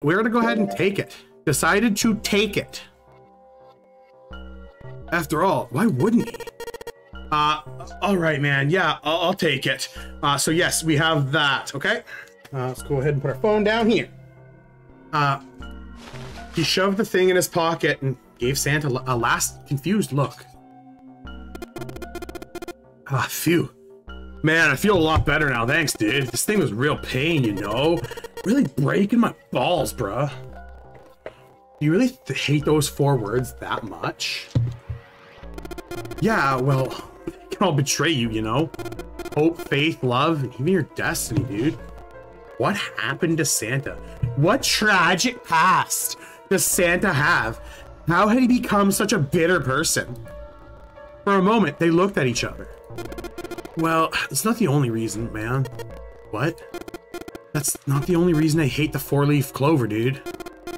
we're gonna go ahead and take it. Decided to take it. After all, why wouldn't he? All right, man. Yeah, I'll take it. So yes, we have that. Okay. Let's go ahead and put our phone down here. He shoved the thing in his pocket and gave Santa a last confused look. Phew. Man, I feel a lot better now. Thanks, dude. This thing was real pain, you know? Really breaking my balls, bruh. Do you really hate those 4 words that much? Yeah, well, they can all betray you, you know? Hope, faith, love, and even your destiny, dude. What happened to Santa? What tragic past does Santa have? How had he become such a bitter person? For a moment, they looked at each other. Well, it's not the only reason, man. What? That's not the only reason I hate the 4-leaf clover, dude.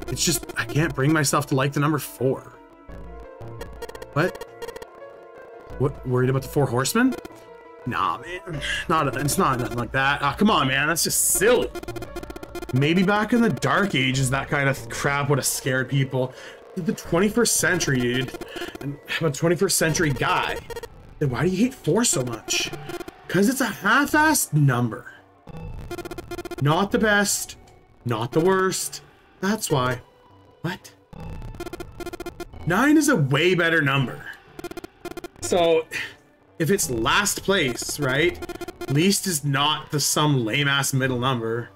It's just, I can't bring myself to like the number 4. What? What, worried about the 4 horsemen? Nah, man. It's not nothing like that. Come on, man. That's just silly. Maybe back in the Dark Ages, that kind of crap would have scared people. The 21st century, dude. And I'm a 21st century guy. Then why do you hate 4 so much? Because it's a half-assed number. Not the best, not the worst. That's why. What? 9 is a way better number. So, if it's last place, right? Least is not some lame-ass middle number.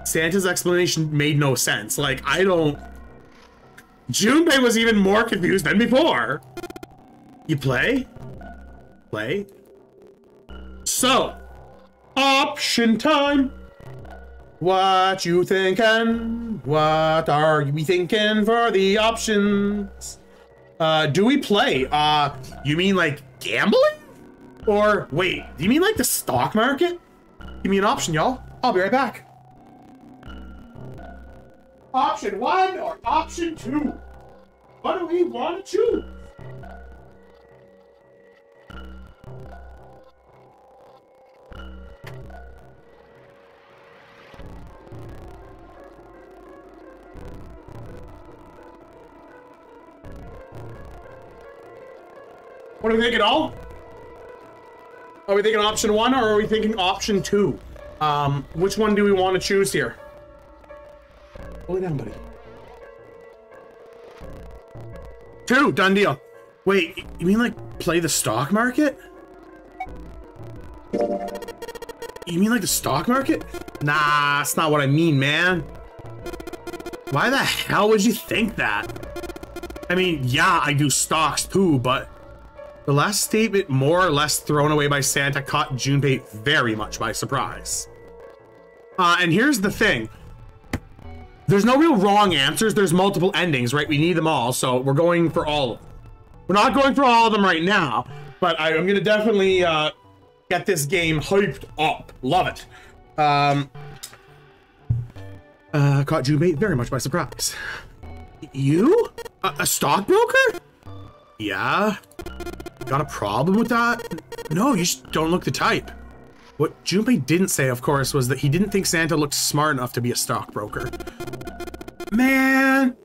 Santa's explanation made no sense. Like, I don't... Junpei was even more confused than before. You play? Play? So, option time. What you thinking? What are we thinking for the options? Do we play? You mean like gambling? Or wait, do you mean like the stock market? Give me an option, y'all. I'll be right back. Option 1 or option 2? What do we want to choose? What are we thinking, all? Are we thinking option 1 or are we thinking option 2? Which one do we want to choose here? Pull it down, buddy. 2, done deal. Wait, you mean like play the stock market? You mean like the stock market? Nah, that's not what I mean, man. Why the hell would you think that? I mean, yeah, I do stocks too, but the last statement, more or less thrown away by Santa, caught Junpei very much by surprise. And here's the thing. There's no real wrong answers. There's multiple endings, right? We need them all, so we're going for all of them. We're not going for all of them right now, but I'm going to definitely get this game hyped up. Love it. Caught Junpei very much by surprise. You? A stockbroker? Yeah? Got a problem with that? No, you just don't look the type. What Junpei didn't say, of course, was that he didn't think Santa looked smart enough to be a stockbroker. Man,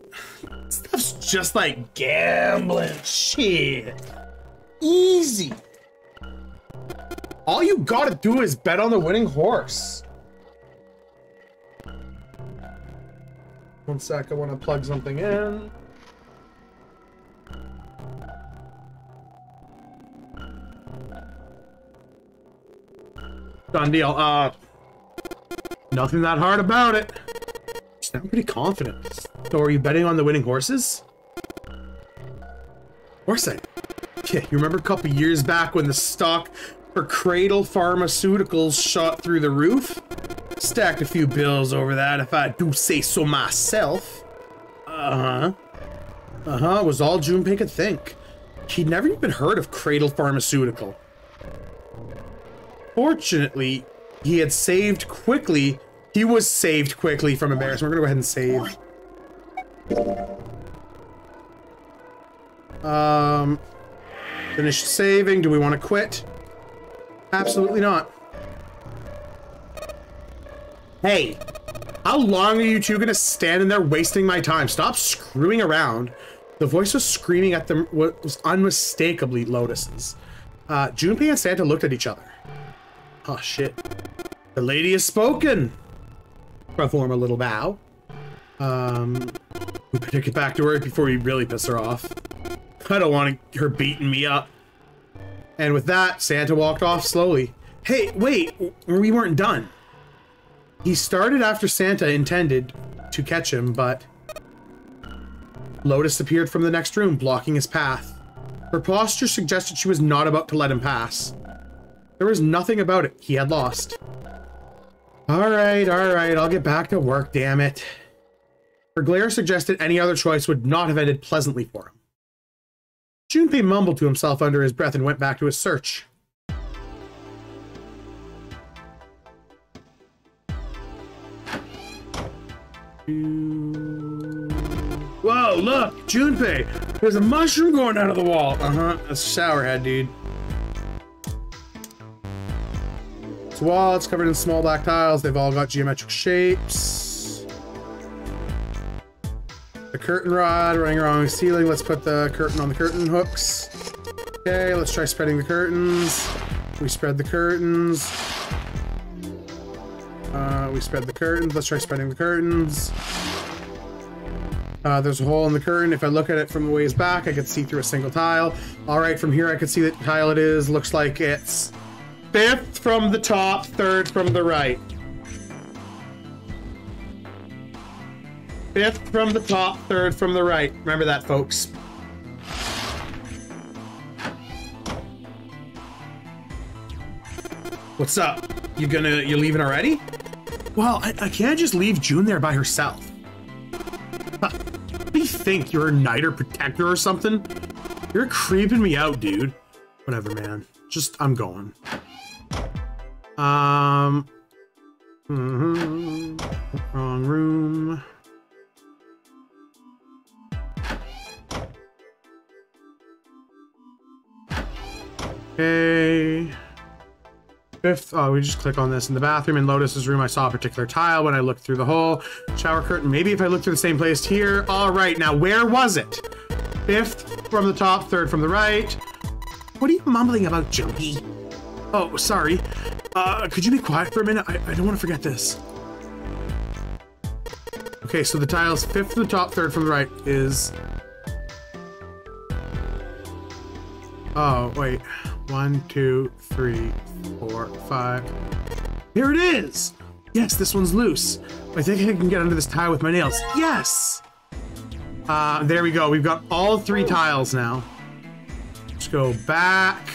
stuff's just like gambling. Shit. Easy. All you gotta do is bet on the winning horse. One sec, I want to plug something in. Done deal. Nothing that hard about it. You sound pretty confident. So are you betting on the winning horses? Of course I am. Yeah, you remember a couple years back when the stock for Cradle Pharmaceuticals shot through the roof? Stacked a few bills over that, if I do say so myself. It was all Junpei could think. He'd never even heard of Cradle Pharmaceutical. Fortunately, he had saved quickly. He was saved quickly from embarrassment. We're gonna go ahead and save. Finish saving. Do we want to quit? Absolutely not. Hey, How long are you two gonna stand in there wasting my time? Stop screwing around. The voice was screaming at them, was unmistakably Lotus's. Junpei and Santa looked at each other. Oh shit. The lady has spoken. Perform a little bow. We better get back to work before we really piss her off. I don't want her beating me up. And with that, Santa walked off slowly. Hey, wait, we weren't done. He started after Santa intended to catch him, but Lotus appeared from the next room, blocking his path. Her posture suggested she was not about to let him pass. There was nothing about it he had lost. All right, I'll get back to work, damn it. Her glare suggested any other choice would not have ended pleasantly for him. Junpei mumbled to himself under his breath and went back to his search. Whoa, look, Junpei! There's a mushroom going out of the wall! Uh-huh, a shower head, dude. This wall, it's covered in small black tiles. They've all got geometric shapes. The curtain rod running along the ceiling. Let's put the curtain on the curtain hooks. Okay, let's try spreading the curtains. We spread the curtains. We spread the curtains. Let's try spreading the curtains. There's a hole in the curtain. If I look at it from the ways back, I can see through a single tile. All right, from here I can see the tile it is. Looks like it's 5th from the top, 3rd from the right. 5th from the top, 3rd from the right. Remember that, folks. What's up? You leaving already? Well, I can't just leave June there by herself. What do you think? You're a knight or protector or something? You're creeping me out, dude. Whatever, man. I'm going. Wrong room. Okay. 5th, oh, we just click on this. In the bathroom in Lotus's room, I saw a particular tile when I looked through the hole. Shower curtain, maybe if I look through the same place here. All right, now where was it? 5th from the top, 3rd from the right. What are you mumbling about, Jumpy? Oh, sorry. Could you be quiet for a minute? I don't want to forget this. Okay, so the tiles 5th from the top, 3rd from the right is... Oh, wait. 1, 2, 3, 4, 5. Here it is! Yes, this one's loose. I think I can get under this tile with my nails. Yes! There we go. We've got all 3 tiles now. Let's go back.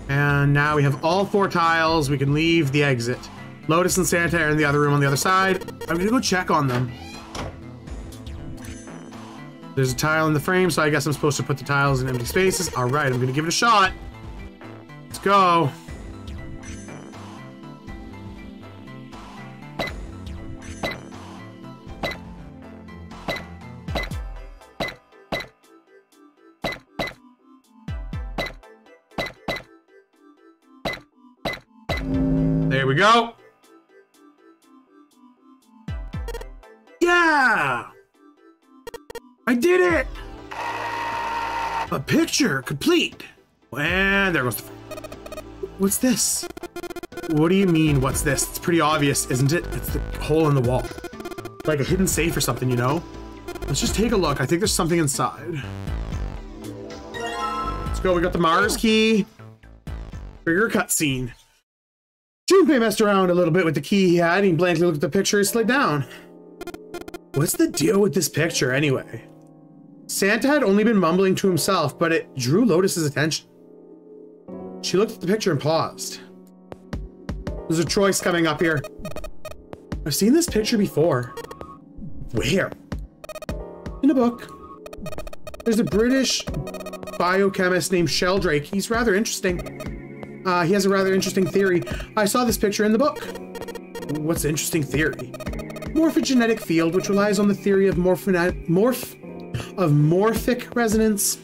And now we have all 4 tiles. We can leave the exit. Lotus and Santa are in the other room on the other side. I'm gonna go check on them. There's a tile in the frame, so I guess I'm supposed to put the tiles in empty spaces. All right, I'm gonna give it a shot. Let's go. There we go. Yeah! I did it! A picture complete. And there goes the... What's this? What do you mean, what's this? It's pretty obvious, isn't it? It's the hole in the wall. Like a hidden safe or something, you know? Let's just take a look. I think there's something inside. Let's go. We got the Mars key. Trigger cutscene. Junpei messed around a little bit with the key he had. He blankly looked at the picture and slid down. What's the deal with this picture, anyway? Santa had only been mumbling to himself, but it drew Lotus's attention. She looked at the picture and paused. There's a choice coming up here. I've seen this picture before. Where? In a book. There's a British biochemist named Sheldrake. He's rather interesting. He has a rather interesting theory. I saw this picture in the book. What's the interesting theory? Morphogenetic field, which relies on the theory of morphic resonance.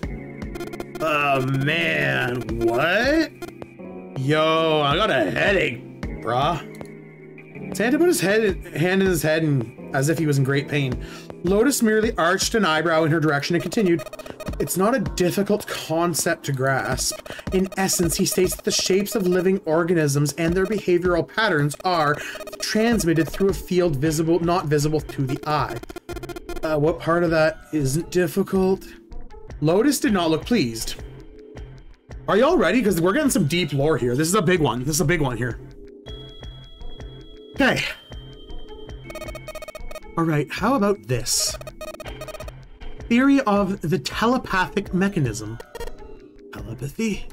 Oh man, what? Yo, I got a headache, bruh. Santa put his hand in his head and as if he was in great pain. Lotus merely arched an eyebrow in her direction and continued. It's not a difficult concept to grasp. In essence, he states that the shapes of living organisms and their behavioral patterns are transmitted through a field not visible to the eye. What part of that isn't difficult? Lotus did not look pleased. Are y'all ready? Because we're getting some deep lore here. This is a big one. This is a big one here. Okay. All right, how about this? Theory of the telepathic mechanism. Telepathy?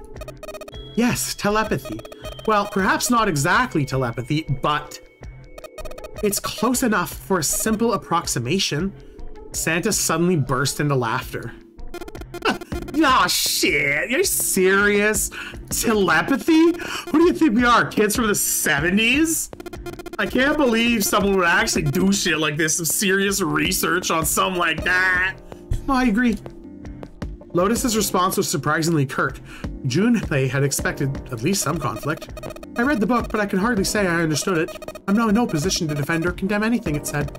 Yes, telepathy. Well, perhaps not exactly telepathy, but it's close enough for a simple approximation. Santa suddenly burst into laughter. Oh shit, you're serious? Telepathy? Who do you think we are, kids from the 70s? I can't believe someone would actually do shit like this, some serious research on something like that. Oh, I agree. Lotus's response was surprisingly curt. Junpei had expected at least some conflict. I read the book, but I can hardly say I understood it. I'm now in no position to defend or condemn anything it said.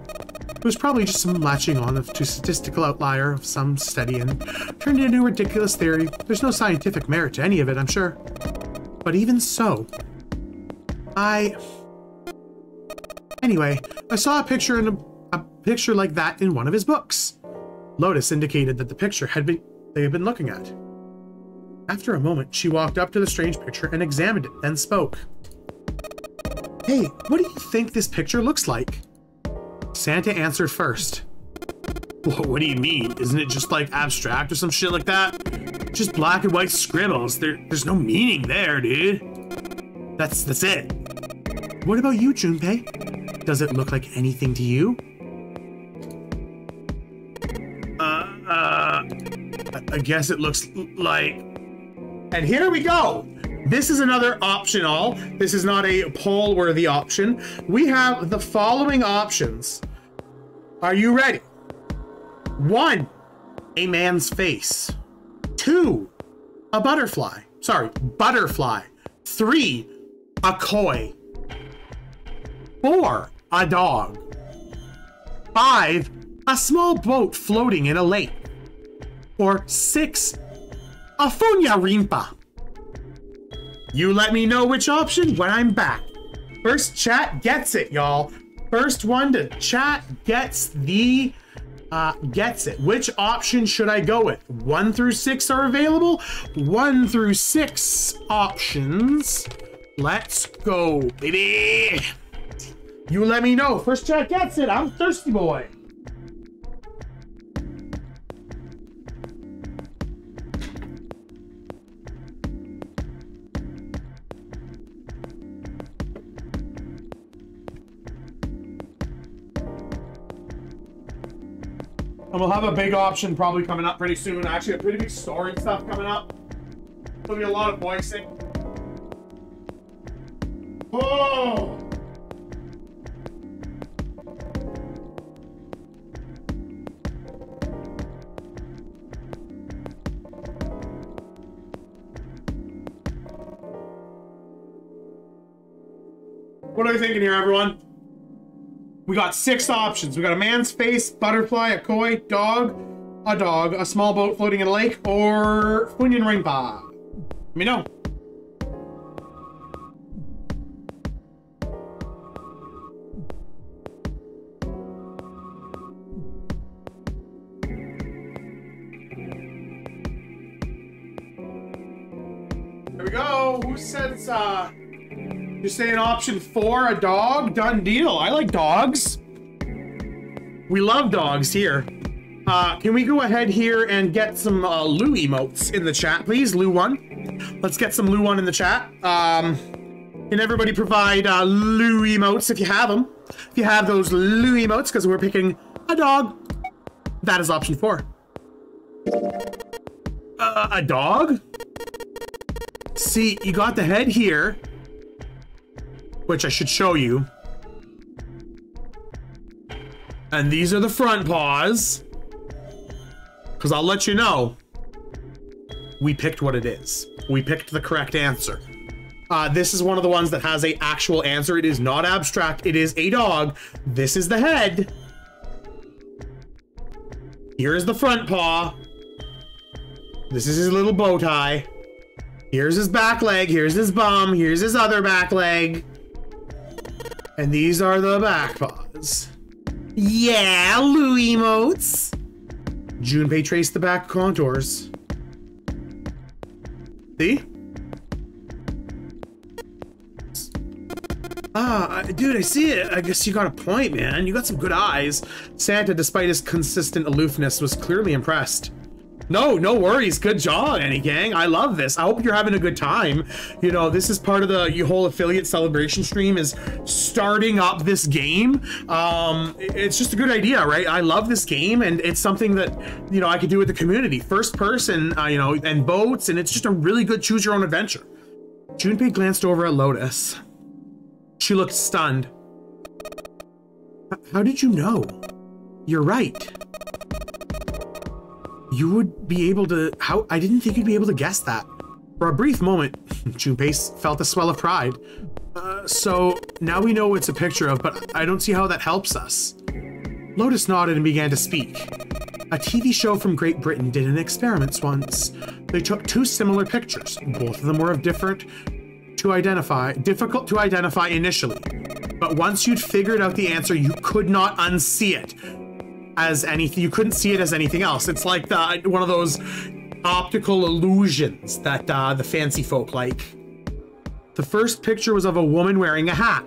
It was probably just some latching on to statistical outlier of some study and turned into a ridiculous theory. There's no scientific merit to any of it, I'm sure. But even so, Anyway, I saw a picture like that in one of his books. Lotus indicated that the picture they had been looking at. After a moment, she walked up to the strange picture and examined it, then spoke. Hey, what do you think this picture looks like? Santa answered first. What do you mean? Isn't it just like abstract or some shit like that? Just black and white scribbles. There's no meaning there, dude. That's it. What about you, Junpei? Does it look like anything to you? I guess it looks like... And here we go! This is another optional. This is not a poll-worthy option. We have the following options. Are you ready? 1, a man's face. 2, a butterfly. Sorry, butterfly. 3, a koi. 4, a dog. 5, a small boat floating in a lake. Or 6, a funya rimpa. You let me know which option when I'm back. First chat gets it, y'all. First one to chat gets the gets it. Which option should I go with? 1 through 6 are available. 1 through 6 options. Let's go, baby. You let me know. First chat gets it. I'm thirsty boy. And we'll have a big option probably coming up pretty soon. Actually, a pretty big story and stuff coming up. There'll be a lot of voicing. Oh! What are you thinking here, everyone? We got 6 options. We got a man's face, butterfly, a koi, dog, a small boat floating in a lake, or Funyan Ringpa. Let me know. There we go. Who says you're saying option 4, a dog? Done deal. I like dogs. We love dogs here. Can we go ahead here and get some Lou emotes in the chat, please? Lou1. Let's get some Lou1 in the chat. Can everybody provide Lou emotes if you have them? If you have those Lou emotes, because we're picking a dog. That is option 4. A dog? See, you got the head here, which I should show you. And these are the front paws. Because I'll let you know, we picked what it is. We picked the correct answer. This is one of the ones that has a actual answer. It is not abstract. It is a dog. This is the head. Here is the front paw. This is his little bow tie. Here's his back leg. Here's his bum. Here's his other back leg. And these are the back paws. Yeah, Louis emotes. Junpei traced the back contours. See? Dude, I see it. I guess you got a point, man. You got some good eyes. Santa, despite his consistent aloofness, was clearly impressed. No worries. Good job, Annie Gang. I love this. I hope you're having a good time. You know, this is part of the whole affiliate celebration stream, is starting up this game. It's just a good idea, right? I love this game, and it's something that, you know, I could do with the community. First person, you know, and boats, and it's just a really good choose your own adventure. Junpei glanced over at Lotus. She looked stunned. How did you know? You're right. You would be able to... How? I didn't think you'd be able to guess that. For a brief moment, Junpei felt a swell of pride. So now we know it's a picture of, but I don't see how that helps us. Lotus nodded and began to speak. A TV show from Great Britain did an experiment once. They took two similar pictures. Both of them were difficult to identify initially. But once you'd figured out the answer, you could not unsee it as anything. You couldn't see it as anything else. It's like one of those optical illusions that the fancy folk like. The first picture was of a woman wearing a hat.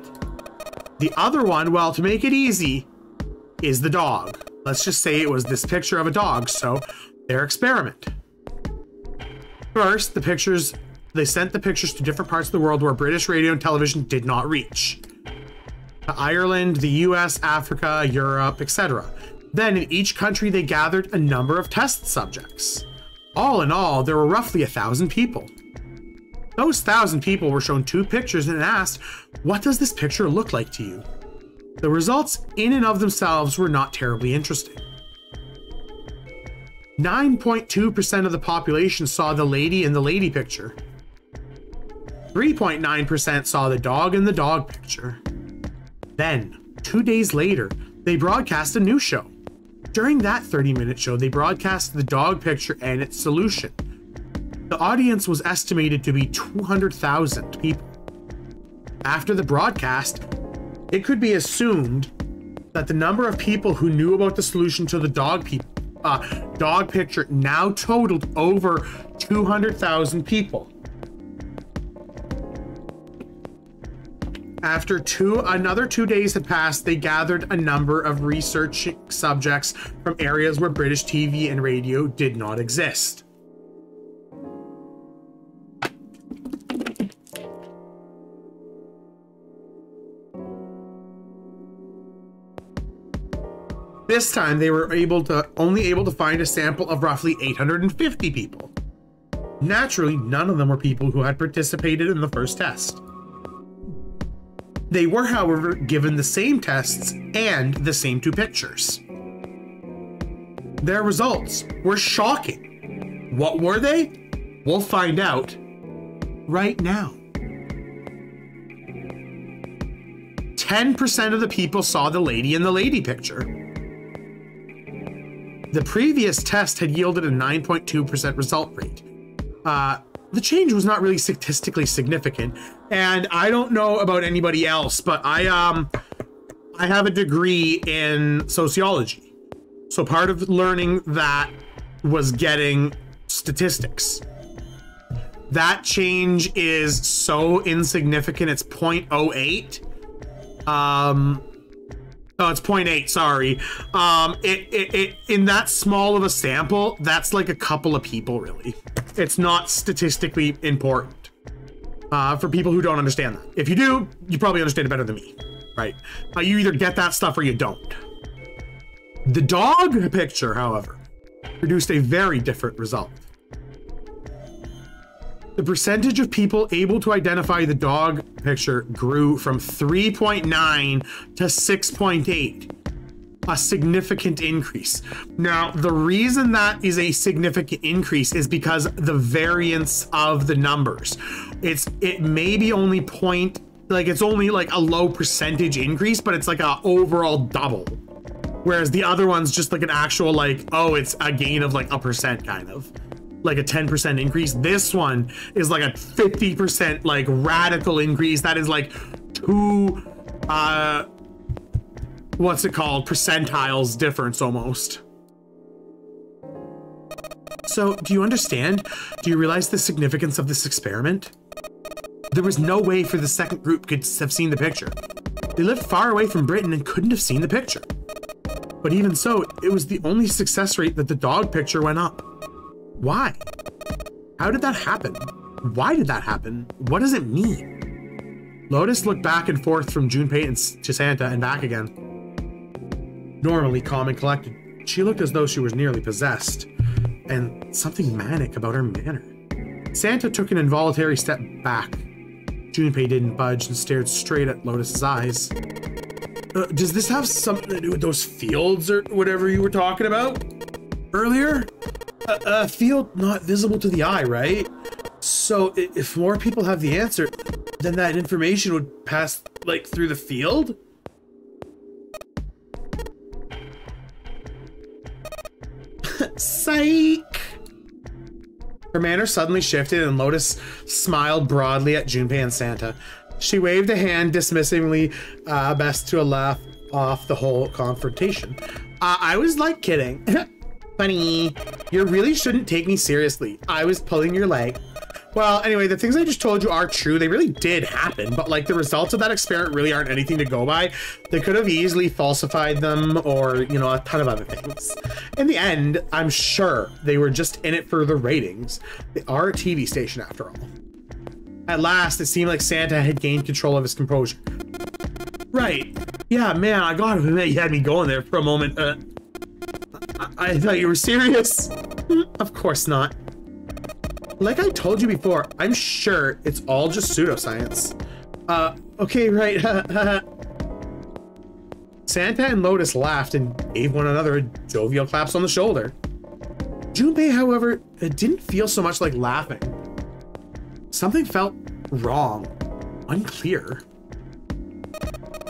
The other one, well, to make it easy, is the dog. Let's just say it was this picture of a dog, so their experiment. First, they sent the pictures to different parts of the world where British radio and television did not reach. To Ireland, the US, Africa, Europe, etc. Then in each country, they gathered a number of test subjects. All in all, there were roughly 1,000 people. Those 1,000 people were shown two pictures and asked, what does this picture look like to you? The results in and of themselves were not terribly interesting. 9.2% of the population saw the lady in the lady picture. 3.9% saw the dog in the dog picture. Then, 2 days later, they broadcast a new show. During that 30-minute show, they broadcast the dog picture and its solution. The audience was estimated to be 200,000 people. After the broadcast, it could be assumed that the number of people who knew about the solution to the dog picture now totaled over 200,000 people. After another 2 days had passed, they gathered a number of research subjects from areas where British TV and radio did not exist. This time, they were only able to find a sample of roughly 850 people. Naturally, none of them were people who had participated in the first test. They were, however, given the same tests and the same two pictures. Their results were shocking. What were they? We'll find out right now. 10% of the people saw the lady in the lady picture. The previous test had yielded a 9.2% result rate. The change was not really statistically significant, and I don't know about anybody else, but I have a degree in sociology. So part of learning that was getting statistics. That change is so insignificant, it's 0.08. Oh, it's 0.8, sorry. In that small of a sample, that's like a couple of people, really. It's not statistically important for people who don't understand that. If you do, you probably understand it better than me, right? You either get that stuff or you don't. The dog picture, however, produced a very different result. The percentage of people able to identify the dog picture grew from 3.9 to 6.8. a significant increase. Now, the reason that is a significant increase is because the variance of the numbers. It may be only it's only like a low percentage increase, but it's like a overall double. Whereas the other one's just like an actual like, oh, it's a gain of like a percent kind of. Like a 10% increase. This one is like a 50% like radical increase. That is like 2 what's it called, percentiles difference almost. So do you understand? Do you realize the significance of this experiment? There was no way for the second group could have seen the picture. They lived far away from Britain and couldn't have seen the picture. But even so, it was the only success rate that the dog picture went up. Why? How did that happen? Why did that happen? What does it mean? Lotus looked back and forth from Junpei to Santa and back again. Normally calm and collected, she looked as though she was nearly possessed, and something manic about her manner. Santa took an involuntary step back. Junpei didn't budge and stared straight at Lotus's eyes. Does this have something to do with those fields or whatever you were talking about earlier? A field not visible to the eye, right? So if more people have the answer, then that information would pass like through the field? Psych! Her manner suddenly shifted and Lotus smiled broadly at Junpei and Santa. She waved a hand dismissively, best to laugh off the whole confrontation. I was like kidding. Funny, you really shouldn't take me seriously. I was pulling your leg. Well, anyway, the things I just told you are true. They really did happen, but like the results of that experiment really aren't anything to go by. They could have easily falsified them or, you know, a ton of other things. In the end, I'm sure they were just in it for the ratings. They are a TV station after all. At last, it seemed like Santa had gained control of his composure. Right. Yeah, man, I gotta admit, you had me going there for a moment. I thought you were serious. Of course not. Like I told you before, I'm sure it's all just pseudoscience. Okay, right. Santa and Lotus laughed and gave one another jovial claps on the shoulder. Junpei, however, didn't feel so much like laughing. Something felt wrong, unclear.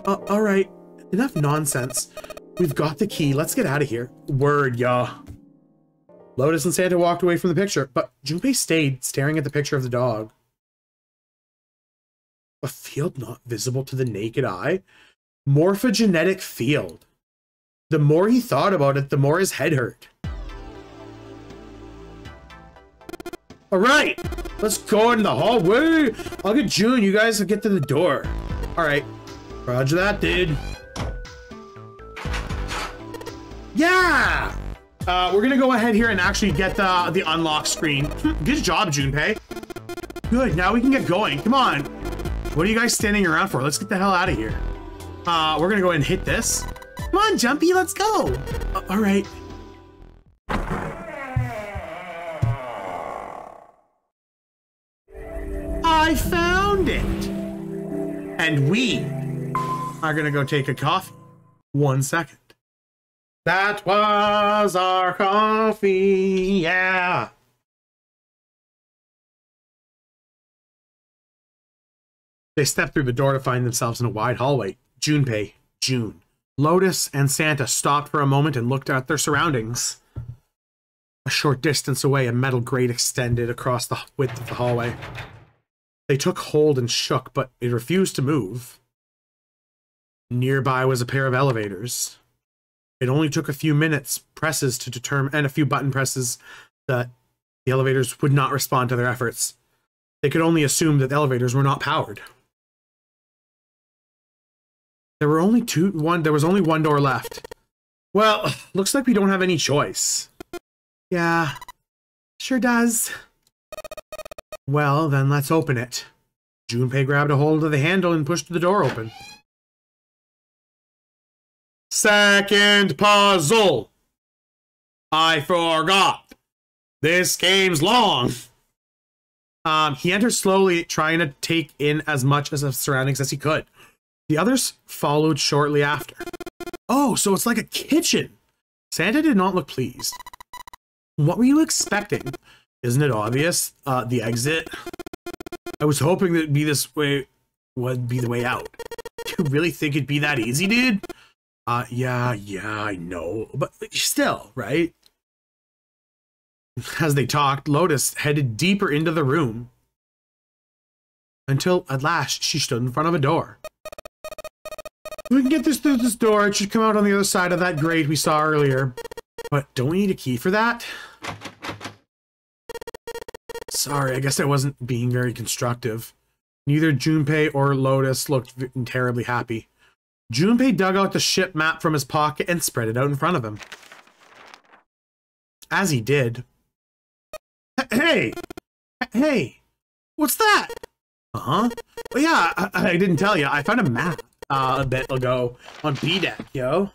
All right, enough nonsense. We've got the key. Let's get out of here. Word, yeah. Lotus and Santa walked away from the picture, but Junpei stayed staring at the picture of the dog. A field not visible to the naked eye? Morphogenetic field. The more he thought about it, the more his head hurt. All right, let's go in the hallway. I'll get June. You guys will get to the door. All right, roger that, dude. Yeah! We're gonna go ahead here and actually get the unlock screen. Good job, Junpei. Good, now we can get going. Come on. What are you guys standing around for? Let's get the hell out of here. We're gonna go ahead and hit this. Come on, Jumpy, let's go. All right. I found it. And we are gonna go take a coffee. 1 second. That was our coffee, yeah. They stepped through the door to find themselves in a wide hallway. Junpei, June, Lotus, and Santa stopped for a moment and looked at their surroundings. A short distance away, a metal grate extended across the width of the hallway. They took hold and shook, but it refused to move. Nearby was a pair of elevators. It only took a few presses to determine, and a few button presses, that the elevators would not respond to their efforts. They could only assume that the elevators were not powered. There was only one door left. Well, looks like we don't have any choice. Yeah, sure does. Well, then let's open it. Junpei grabbed a hold of the handle and pushed the door open. Second puzzle. I forgot. This game's long. He entered slowly, trying to take in as much of the surroundings as he could. The others followed shortly after. Oh, so it's like a kitchen. Santa did not look pleased. What were you expecting? Isn't it obvious? The exit. I was hoping that be this way would be the way out. Do you really think it'd be that easy, dude? Yeah, I know. But still, right? As they talked, Lotus headed deeper into the room. Until, at last, she stood in front of a door. We can get this through this door. It should come out on the other side of that grate we saw earlier. But don't we need a key for that? Sorry, I guess I wasn't being very constructive. Neither Junpei or Lotus looked terribly happy. Junpei dug out the ship map from his pocket and spread it out in front of him. As he did... Hey! Hey! What's that? Uh-huh. Well, yeah, I didn't tell you. I found a map a bit ago on B-Deck, yo.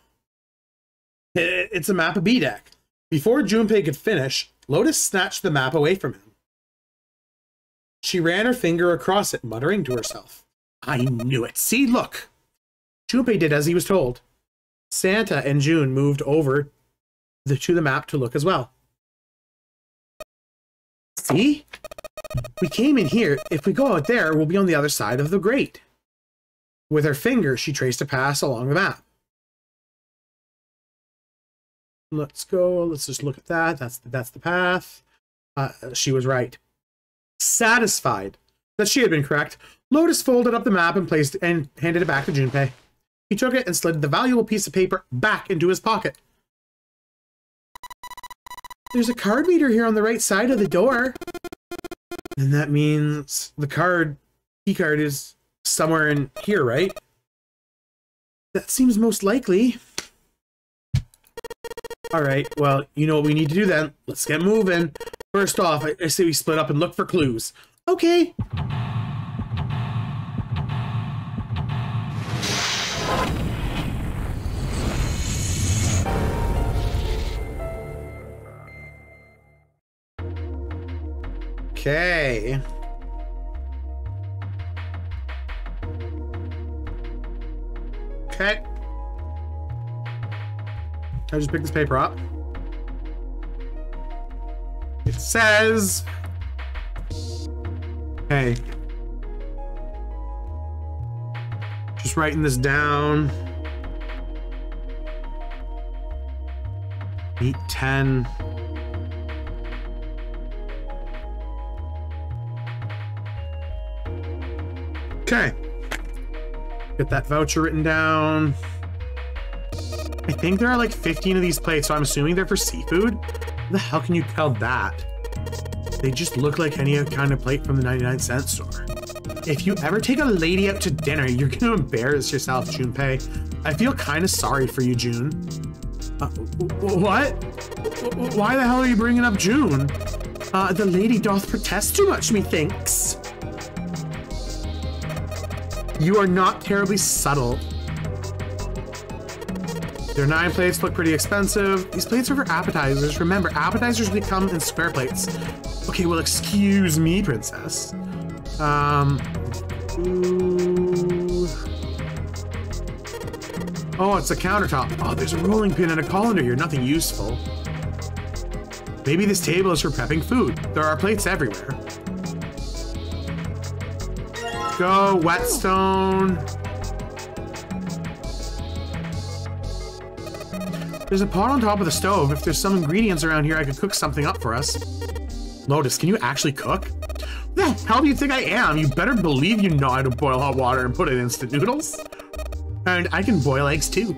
It's a map of B-Deck. Before Junpei could finish, Lotus snatched the map away from him. She ran her finger across it, muttering to herself. I knew it. See, look. Junpei did as he was told. Santa and June moved over to the map to look as well. See? We came in here. If we go out there, we'll be on the other side of the grate. With her finger, she traced a path along the map. Let's go. Let's just look at that. That's the path. She was right. Satisfied that she had been correct, Lotus folded up the map and handed it back to Junpei. He took it and slid the valuable piece of paper back into his pocket. There's a card reader here on the right side of the door. And that means the key card is somewhere in here, right? That seems most likely. All right, well, you know what we need to do then. Let's get moving. First off, I say we split up and look for clues. Okay. Okay. Okay. I just pick this paper up. It says, hey, just writing this down. 810. Okay. Get that voucher written down. I think there are like 15 of these plates, so I'm assuming they're for seafood. How the hell can you tell that? They just look like any kind of plate from the 99-cent store. If you ever take a lady out to dinner, you're gonna embarrass yourself, Junpei. I feel kind of sorry for you, June. What? Why the hell are you bringing up June? The lady doth protest too much, methinks. You are not terribly subtle. Their 9 plates look pretty expensive. These plates are for appetizers. Remember, appetizers usually come in square plates. Okay, well, excuse me, princess. Ooh. Oh, it's a countertop. Oh, there's a rolling pin and a colander here. Nothing useful. Maybe this table is for prepping food. There are plates everywhere. Go, whetstone. There's a pot on top of the stove. If there's some ingredients around here, I could cook something up for us. Lotus, can you actually cook? What the hell do you think I am? You better believe you know how to boil hot water and put in instant noodles. And I can boil eggs too.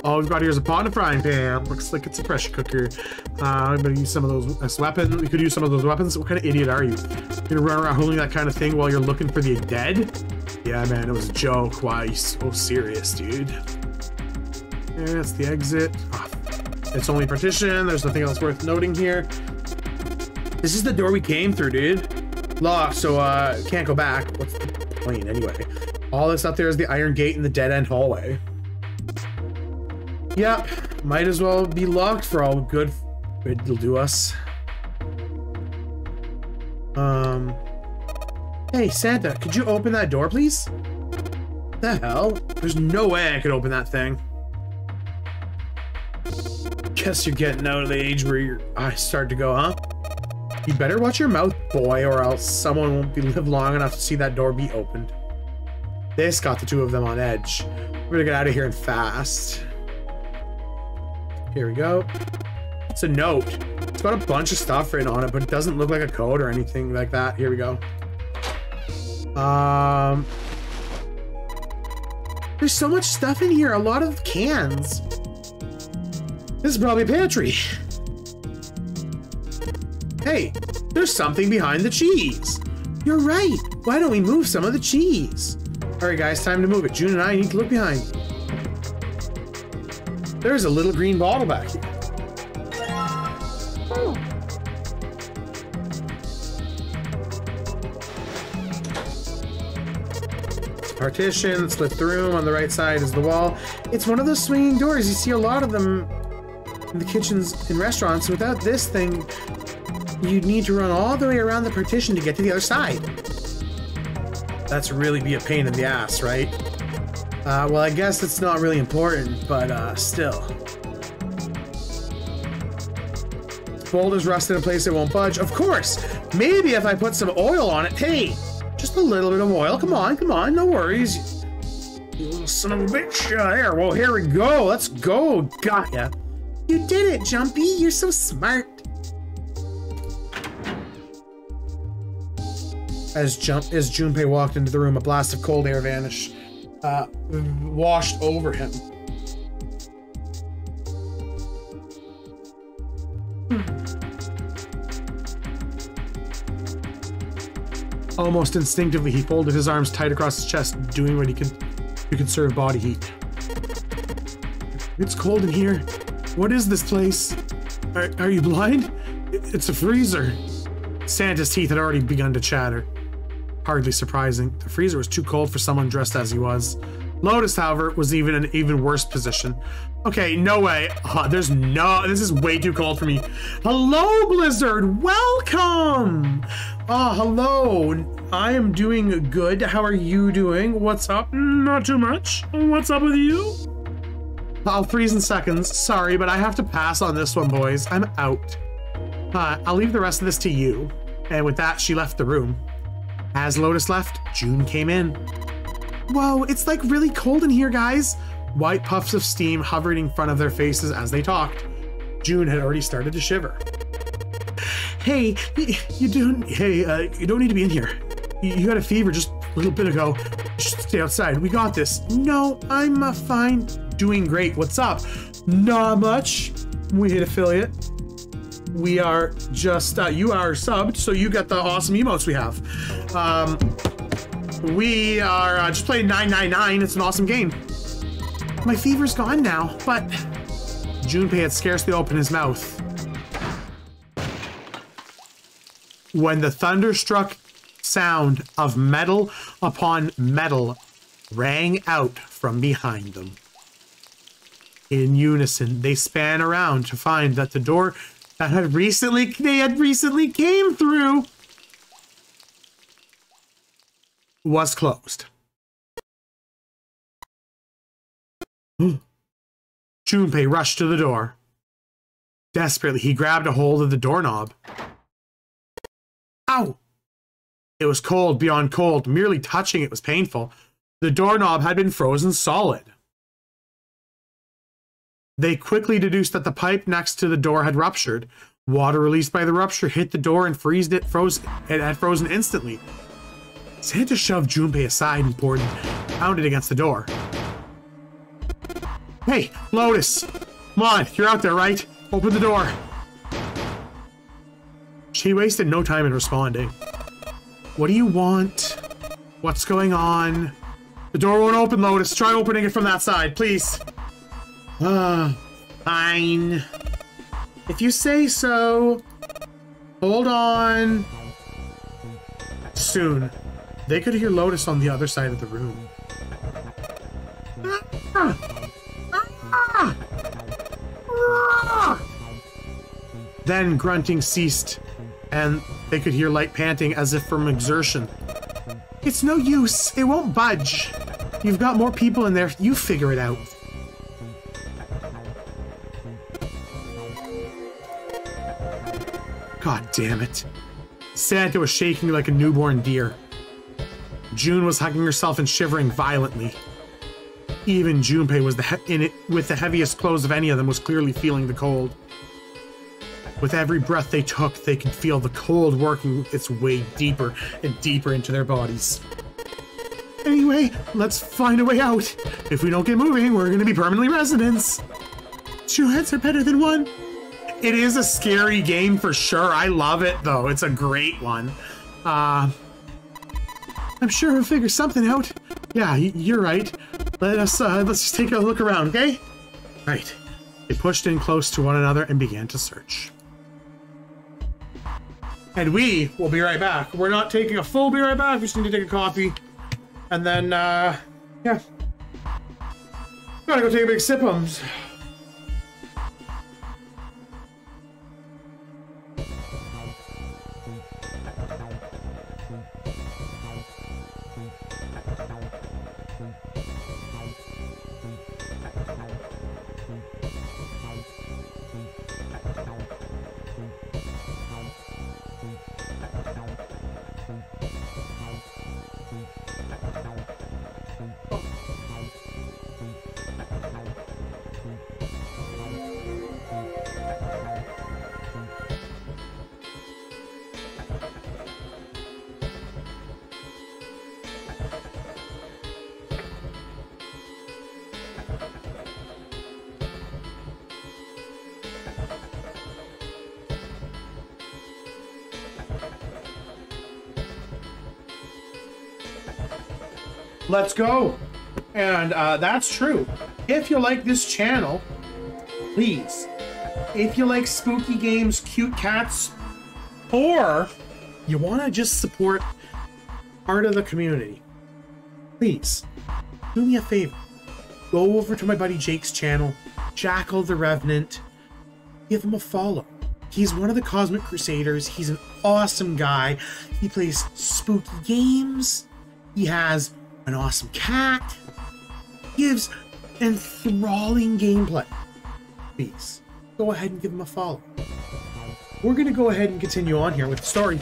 All we've got here is a pot and a frying pan. Looks like it's a pressure cooker. I'm gonna use some of those as weapons. We could use some of those weapons. What kind of idiot are you? You're gonna run around holding that kind of thing while you're looking for the dead? Yeah, man, it was a joke. Why are you so serious, dude? Yeah, that's the exit. Oh, it's only partition. There's nothing else worth noting here. This is the door we came through, dude. Locked, so can't go back. What's the point anyway? All that's up there is the iron gate and the dead end hallway. Yep, might as well be locked for all good it'll do us. Hey, Santa, could you open that door, please? What the hell? There's no way I could open that thing. Guess you're getting out of the age where your eyes start to go, huh? You better watch your mouth, boy, or else someone won't live long enough to see that door be opened. This got the two of them on edge. We're gonna get out of here and fast. Here we go. It's a note. It's got a bunch of stuff written on it, but it doesn't look like a code or anything like that. Here we go. There's so much stuff in here. A lot of cans. This is probably a pantry. Hey, there's something behind the cheese. You're right. Why don't we move some of the cheese? All right, guys, time to move it. June and I need to look behind. There's a little green bottle back here. Partition, let's lift the room. On the right side is the wall. It's one of those swinging doors. You see a lot of them in the kitchens in restaurants. Without this thing, you'd need to run all the way around the partition to get to the other side. That's really be a pain in the ass, right? Well, I guess it's not really important, but still. The bolt is rusted in place, it won't budge. Of course! Maybe if I put some oil on it. Hey! Just a little bit of oil. Come on, no worries. You little son of a bitch. There, well, here we go. Let's go. Got ya. You did it, Jumpy. You're so smart. As Junpei walked into the room, a blast of cold air washed over him. Almost instinctively, he folded his arms tight across his chest, doing what he could to conserve body heat. It's cold in here. What is this place? Are you blind? It's a freezer. Santa's teeth had already begun to chatter. Hardly surprising. The freezer was too cold for someone dressed as he was. Lotus, however, was in an even worse position. Okay, no way. This is way too cold for me. Hello, Blizzard. Welcome. Hello. I am doing good. How are you doing? What's up? Not too much. What's up with you? I'll freeze in seconds. Sorry, but I have to pass on this one, boys. I'm out. I'll leave the rest of this to you. And with that, she left the room. As Lotus left, June came in. Whoa, it's like really cold in here, guys. White puffs of steam hovered in front of their faces as they talked. June had already started to shiver. Hey, you don't need to be in here. You had a fever just a little bit ago. Just stay outside. We got this. No, I'm fine. Doing great. What's up? Not much. We hit affiliate. We are just, you are subbed, so you get the awesome emotes we have. We are just playing 999. It's an awesome game. My fever's gone now, but Junpei had scarcely opened his mouth when the thunderstruck sound of metal upon metal rang out from behind them. In unison, they span around to find that the door that they had recently came through was closed. Junpei rushed to the door. Desperately, he grabbed a hold of the doorknob. Ow! It was cold beyond cold. Merely touching it was painful. The doorknob had been frozen solid. They quickly deduced that the pipe next to the door had ruptured. Water released by the rupture hit the door and it had frozen instantly. Santa shoved Junpei aside and pounded against the door. Hey, Lotus! Come on, you're out there, right? Open the door. She wasted no time in responding. What do you want? What's going on? The door won't open, Lotus. Try opening it from that side, please. Fine. If you say so. Hold on. Soon, they could hear Lotus on the other side of the room. Then grunting ceased, and they could hear light panting as if from exertion. It's no use. It won't budge. You've got more people in there. You figure it out. God damn it. Santa was shaking like a newborn deer. June was hugging herself and shivering violently. Even Junpei was in it with the heaviest clothes of any of them was clearly feeling the cold. With every breath they took, they could feel the cold working its way deeper and deeper into their bodies. Anyway, let's find a way out. If we don't get moving, we're going to be permanently residents. 2 heads are better than 1. It is a scary game for sure. I love it, though. It's a great one. I'm sure we'll figure something out. Yeah, you're right. Let's just take a look around, okay? Right. They pushed in close to one another and began to search. And we will be right back. We're not taking a full be right back. We just need to take a coffee. And then, yeah. Gotta go take a big sip of them. Let's go. And that's true. If you like this channel, please, if you like spooky games, cute cats, or you want to just support part of the community, please do me a favor. Go over to my buddy Jake's channel, Jackal the Revenant. Give him a follow. He's one of the Cosmic Crusaders. He's an awesome guy. He plays spooky games. He has an awesome cat. Gives enthralling gameplay. Please, go ahead and give him a follow. We're going to go ahead and continue on here with the story.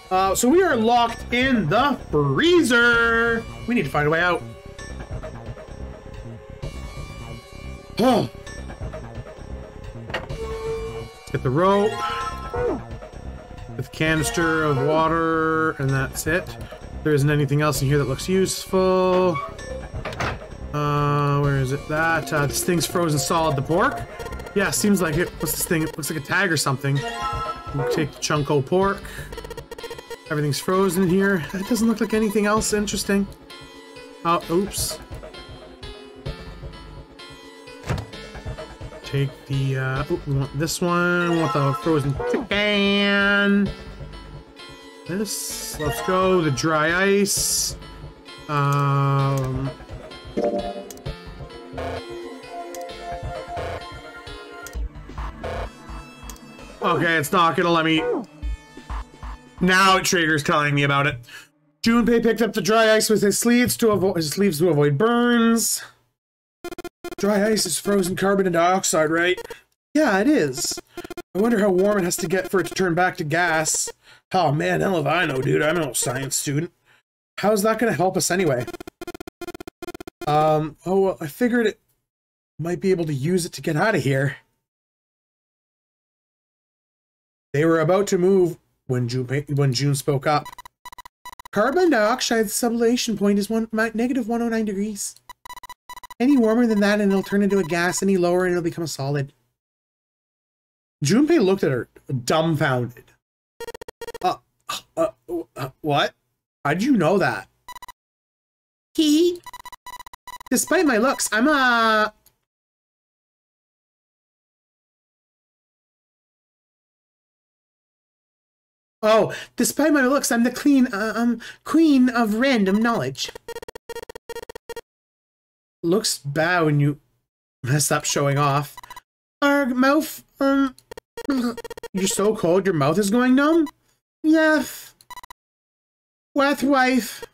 So we are locked in the freezer. We need to find a way out. Oh. Get the rope. With a canister of water, and that's it. There isn't anything else in here that looks useful. Where is it? This thing's frozen solid. The pork? Yeah, seems like it. What's this thing? It looks like a tag or something. We'll take the chunko pork. Everything's frozen here. It doesn't look like anything else interesting. Oh, oops. Take the, oh, we want this one. We want the frozen chicken. This, let's go. The dry ice. Okay, it's not gonna let me. Now it triggers telling me about it. Junpei picked up the dry ice with his sleeves to avoid burns. Dry ice is frozen carbon dioxide, right? Yeah, it is. I wonder how warm it has to get for it to turn back to gas. Oh man, hell if I know, dude. I'm no science student. How's that gonna help us anyway? Oh, well, I figured it might be able to use it to get out of here. They were about to move when June spoke up. Carbon dioxide's sublimation point is negative 109 degrees. Any warmer than that and it'll turn into a gas, any lower and it'll become a solid. Junpei looked at her, dumbfounded. What? How'd you know that? Despite my looks, I'm a... Oh, despite my looks, I'm the queen of random knowledge. Looks bad when you mess up showing off. Mouth, you're so cold your mouth is going numb? Yeah. Wet wife.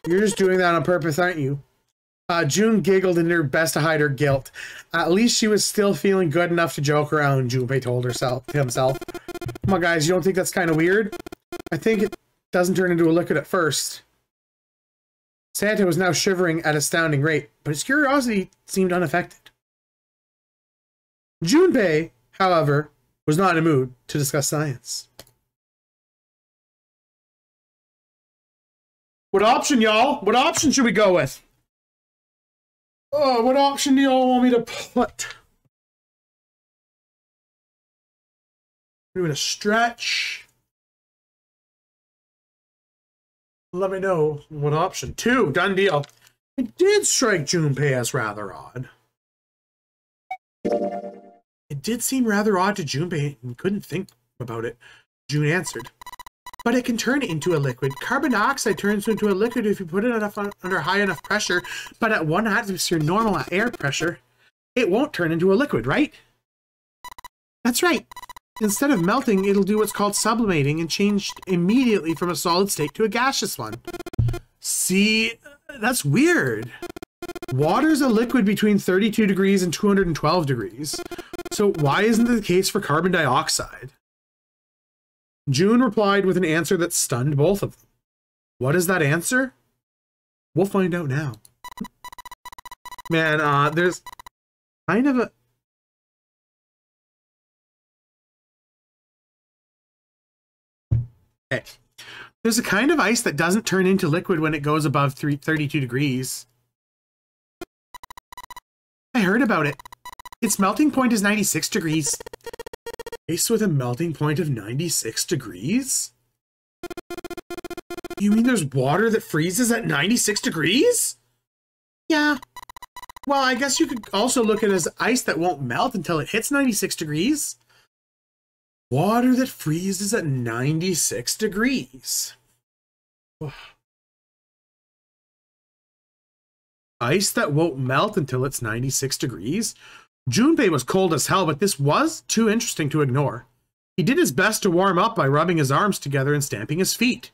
You're just doing that on purpose, aren't you? June giggled in her best to hide her guilt. At least she was still feeling good enough to joke around, Junpei told himself. Come on, guys, you don't think that's kind of weird? I think it doesn't turn into a liquid at first. Santa was now shivering at an astounding rate, but his curiosity seemed unaffected. Junpei, however, was not in a mood to discuss science. What option, y'all? What option should we go with? Oh, what option do y'all want me to put? Doing a stretch. Let me know what option. 2, done deal. It did strike Junpei as rather odd. It did seem rather odd to Junpei and couldn't think about it. June answered. But it can turn into a liquid. Carbon dioxide turns into a liquid if you put it under high enough pressure, but at 1 atmosphere normal air pressure, it won't turn into a liquid, right? That's right. Instead of melting, it'll do what's called sublimating and change immediately from a solid state to a gaseous one. See, that's weird. Water's a liquid between 32 degrees and 212 degrees. So why isn't it the case for carbon dioxide? June replied with an answer that stunned both of them. What is that answer? We'll find out now. Man, there's kind of a... Okay. There's a kind of ice that doesn't turn into liquid when it goes above 32 degrees. I heard about it. Its melting point is 96 degrees. Ice with a melting point of 96 degrees? You mean there's water that freezes at 96 degrees? Yeah. Well, I guess you could also look at it as ice that won't melt until it hits 96 degrees. Water that freezes at 96 degrees. Ice that won't melt until it's 96 degrees? Junpei was cold as hell, but this was too interesting to ignore. He did his best to warm up by rubbing his arms together and stamping his feet.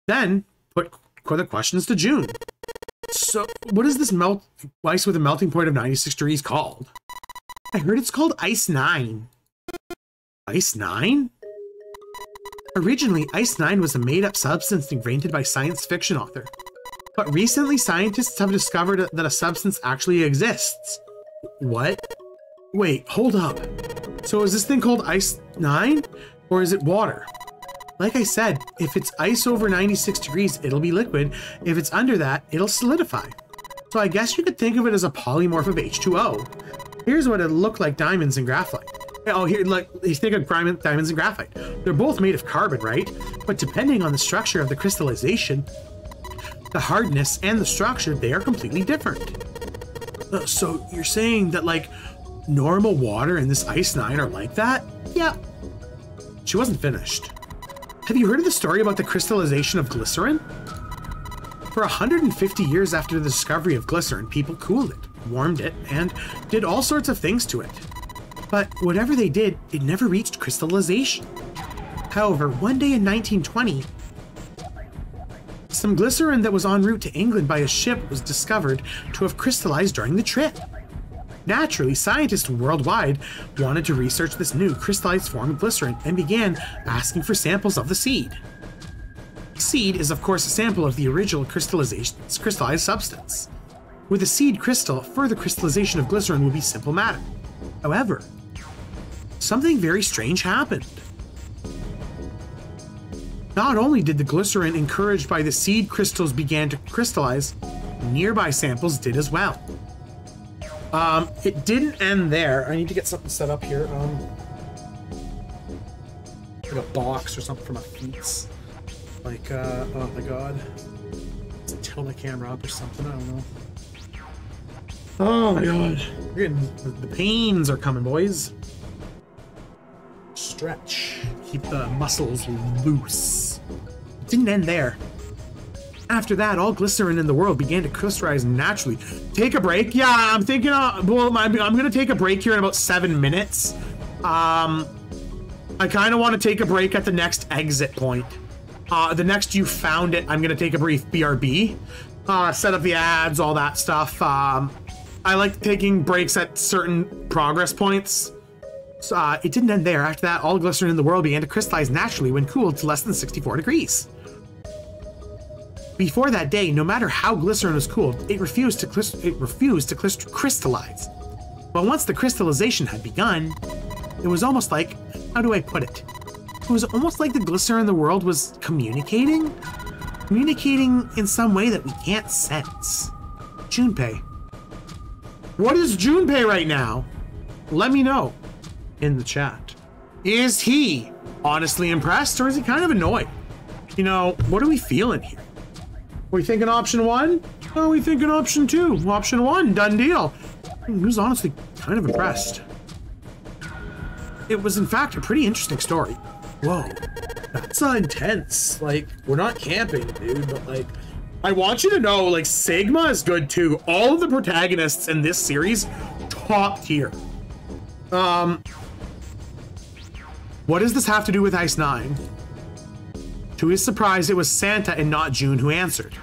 Then put the questions to June. So, what is this ice with a melting point of 96 degrees called? I heard it's called Ice 9. Ice 9? Originally, Ice 9 was a made-up substance invented by a science fiction author. But recently, scientists have discovered that a substance actually exists. What? Wait, hold up. So is this thing called Ice 9? Or is it water? Like I said, if it's ice over 96 degrees, it'll be liquid. If it's under that, it'll solidify. So I guess you could think of it as a polymorph of H2O. Here's what it looked like: diamonds and graphite. Oh, here, like, you think of diamonds and graphite. They're both made of carbon, right? But depending on the structure of the crystallization, the hardness and the structure, they are completely different. So you're saying that, like, normal water and this Ice 9 are like that? Yeah. She wasn't finished. Have you heard of the story about the crystallization of glycerin? For 150 years after the discovery of glycerin, people cooled it, warmed it, and did all sorts of things to it. But whatever they did, it never reached crystallization. However, one day in 1920, some glycerin that was en route to England by a ship was discovered to have crystallized during the trip. Naturally, scientists worldwide wanted to research this new crystallized form of glycerin and began asking for samples of the seed. Seed is, of course, a sample of the original crystallized substance. With a seed crystal, further crystallization of glycerin would be simple matter. However, something very strange happened. Not only did the glycerin encouraged by the seed crystals began to crystallize, nearby samples did as well. It didn't end there. I need to get something set up here. Like a box or something for my feet. Like, oh my god. Let's tilt my camera up or something, I don't know. Oh my god. We're getting, the pains are coming, boys. Stretch. Keep the muscles loose. It didn't end there. After that, all glycerin in the world began to crystallize naturally. Take a break? Yeah, I'm thinking, well, I'm gonna take a break here in about 7 minutes. I kind of want to take a break at the next exit point. The next you found it, I'm gonna take a brief BRB. Set up the ads, all that stuff. I like taking breaks at certain progress points. So, it didn't end there. After that, all glycerin in the world began to crystallize naturally when cooled to less than 64 degrees. Before that day, no matter how glycerin was cooled, it refused to crystallize. But once the crystallization had begun, it was almost like, how do I put it? It was almost like the glycerin in the world was communicating? Communicating in some way that we can't sense. Junpei. What is Junpei right now? Let me know in the chat. Is he honestly impressed or is he kind of annoyed? You know, what are we feeling here? Are we thinking option 1? Or are we thinking option 2? Option 1, done deal. He was honestly kind of impressed. It was in fact a pretty interesting story. Whoa, that's intense. Like, we're not camping, dude, but like, I want you to know, like, Sigma is good too. All of the protagonists in this series, top tier. What does this have to do with Ice 9? To his surprise, it was Santa and not June who answered.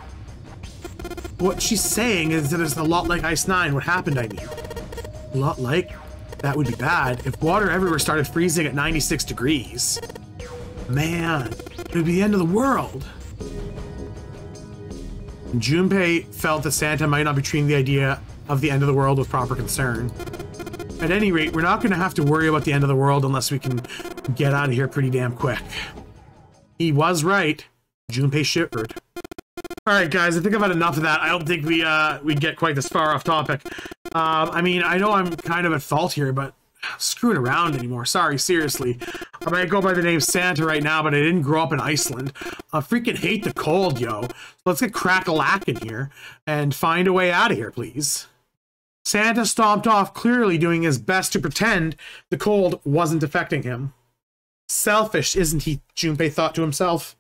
What she's saying is that it's a lot like Ice 9. What happened, I mean? A lot like? That would be bad. If water everywhere started freezing at 96 degrees. Man, it would be the end of the world. Junpei felt that Santa might not be treating the idea of the end of the world with proper concern. At any rate, we're not going to have to worry about the end of the world unless we can get out of here pretty damn quick. He was right. Junpei shivered. All right, guys, I think I've had enough of that. I don't think we'd get quite this far off topic. I mean, I know I'm kind of at fault here, but screwing around anymore. Sorry, seriously. I might go by the name Santa right now, but I didn't grow up in Iceland. I freaking hate the cold, yo. So let's get crack-a-lack in here and find a way out of here, please. Santa stomped off, clearly doing his best to pretend the cold wasn't affecting him. Selfish, isn't he? Junpei thought to himself.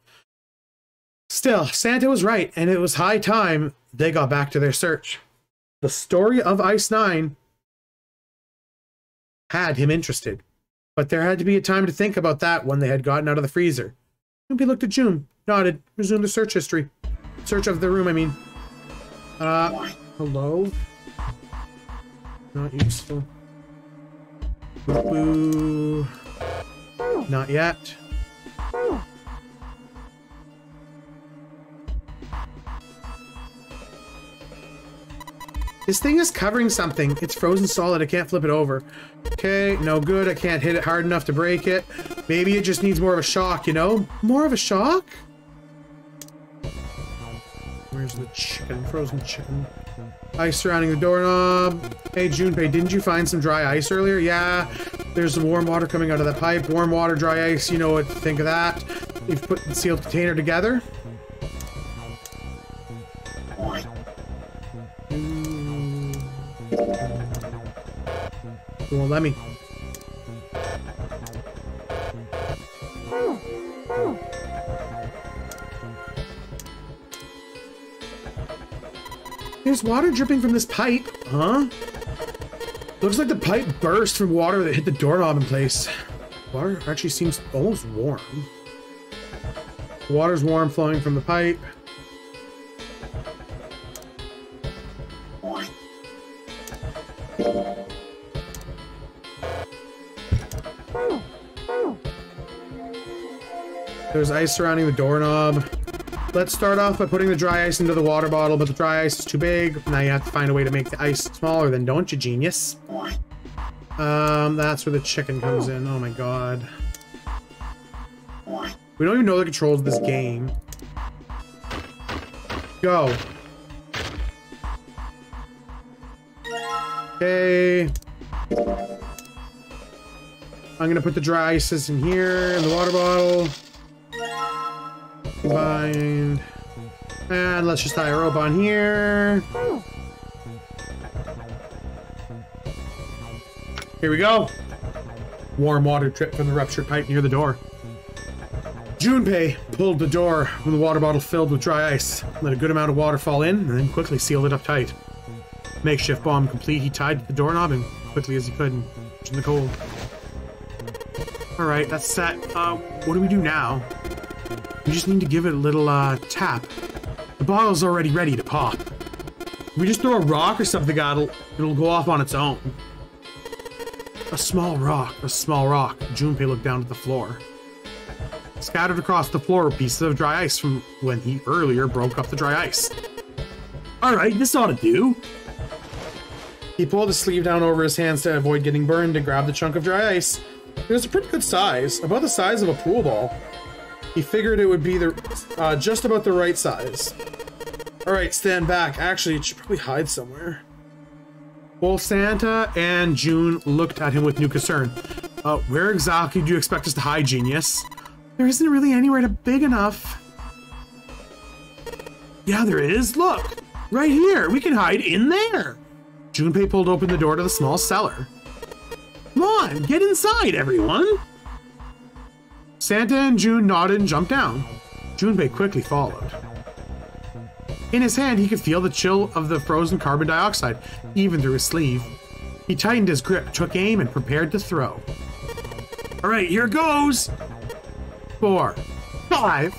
Still, Santa was right, and it was high time they got back to their search. The story of Ice 9 had him interested, but there had to be a time to think about that when they had gotten out of the freezer. Junpei looked at June, nodded, resumed the search history. Search of the room, I mean. Hello? Not useful. Boo. Not yet. This thing is covering something. It's frozen solid. I can't flip it over. Okay, no good. I can't hit it hard enough to break it. Maybe it just needs more of a shock, you know? More of a shock? Where's the chicken? Frozen chicken. Ice surrounding the doorknob. Hey, Junpei, didn't you find some dry ice earlier? Yeah, there's some warm water coming out of the pipe. Warm water, dry ice, you know what to think of that. You've put the sealed container together. It won't let me. There's water dripping from this pipe. Huh? Looks like the pipe burst from water that hit the doorknob in place. Water actually seems almost warm. The water's warm, flowing from the pipe. There's ice surrounding the doorknob. Let's start off by putting the dry ice into the water bottle, but the dry ice is too big. Now you have to find a way to make the ice smaller then, don't you, genius? That's where the chicken comes in. Oh my god. We don't even know the controls of this game. Go. Okay. I'm gonna put the dry ices in here in the water bottle. Combined. And let's just tie a rope on here. Here we go. Warm water drip from the ruptured pipe near the door. Junpei pulled the door from the water bottle filled with dry ice, let a good amount of water fall in, and then quickly sealed it up tight. Makeshift bomb complete, he tied the doorknob and quickly as he could in the cold. Alright, that's set. What do we do now? We just need to give it a little tap. The bottle's already ready to pop. If we just throw a rock or something at it, it'll go off on its own. A small rock, a small rock. Junpei looked down at the floor. Scattered across the floor were pieces of dry ice from when he earlier broke up the dry ice. Alright, this ought to do. He pulled his sleeve down over his hands to avoid getting burned and grabbed the chunk of dry ice. It was a pretty good size, about the size of a pool ball. He figured it would be just about the right size. Alright, stand back. Actually, it should probably hide somewhere. Both Santa and June looked at him with new concern. Where exactly do you expect us to hide, genius? There isn't really anywhere big enough. Yeah, there is. Look, right here. We can hide in there. Junpei pulled open the door to the small cellar. Come on, get inside, everyone. Santa and June nodded and jumped down. Junpei quickly followed. In his hand, he could feel the chill of the frozen carbon dioxide, even through his sleeve. He tightened his grip, took aim, and prepared to throw. All right, here goes. 4, 5.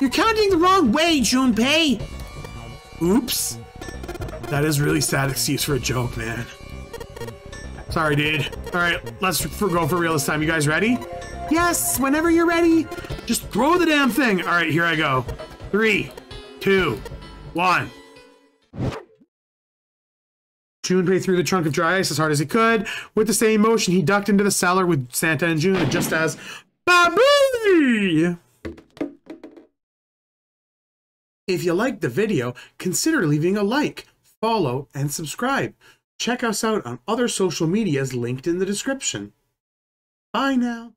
You're counting the wrong way, Junpei. Oops. That is really sad excuse for a joke, man. Sorry, dude. All right, let's go for real this time. You guys ready? Yes, whenever you're ready. Just throw the damn thing. All right, here I go. 3, 2, 1. Junpei threw the chunk of dry ice as hard as he could. With the same motion, he ducked into the cellar with Santa and June, and just as Baboo! If you liked the video, consider leaving a like, follow, and subscribe. Check us out on other social medias linked in the description. Bye now.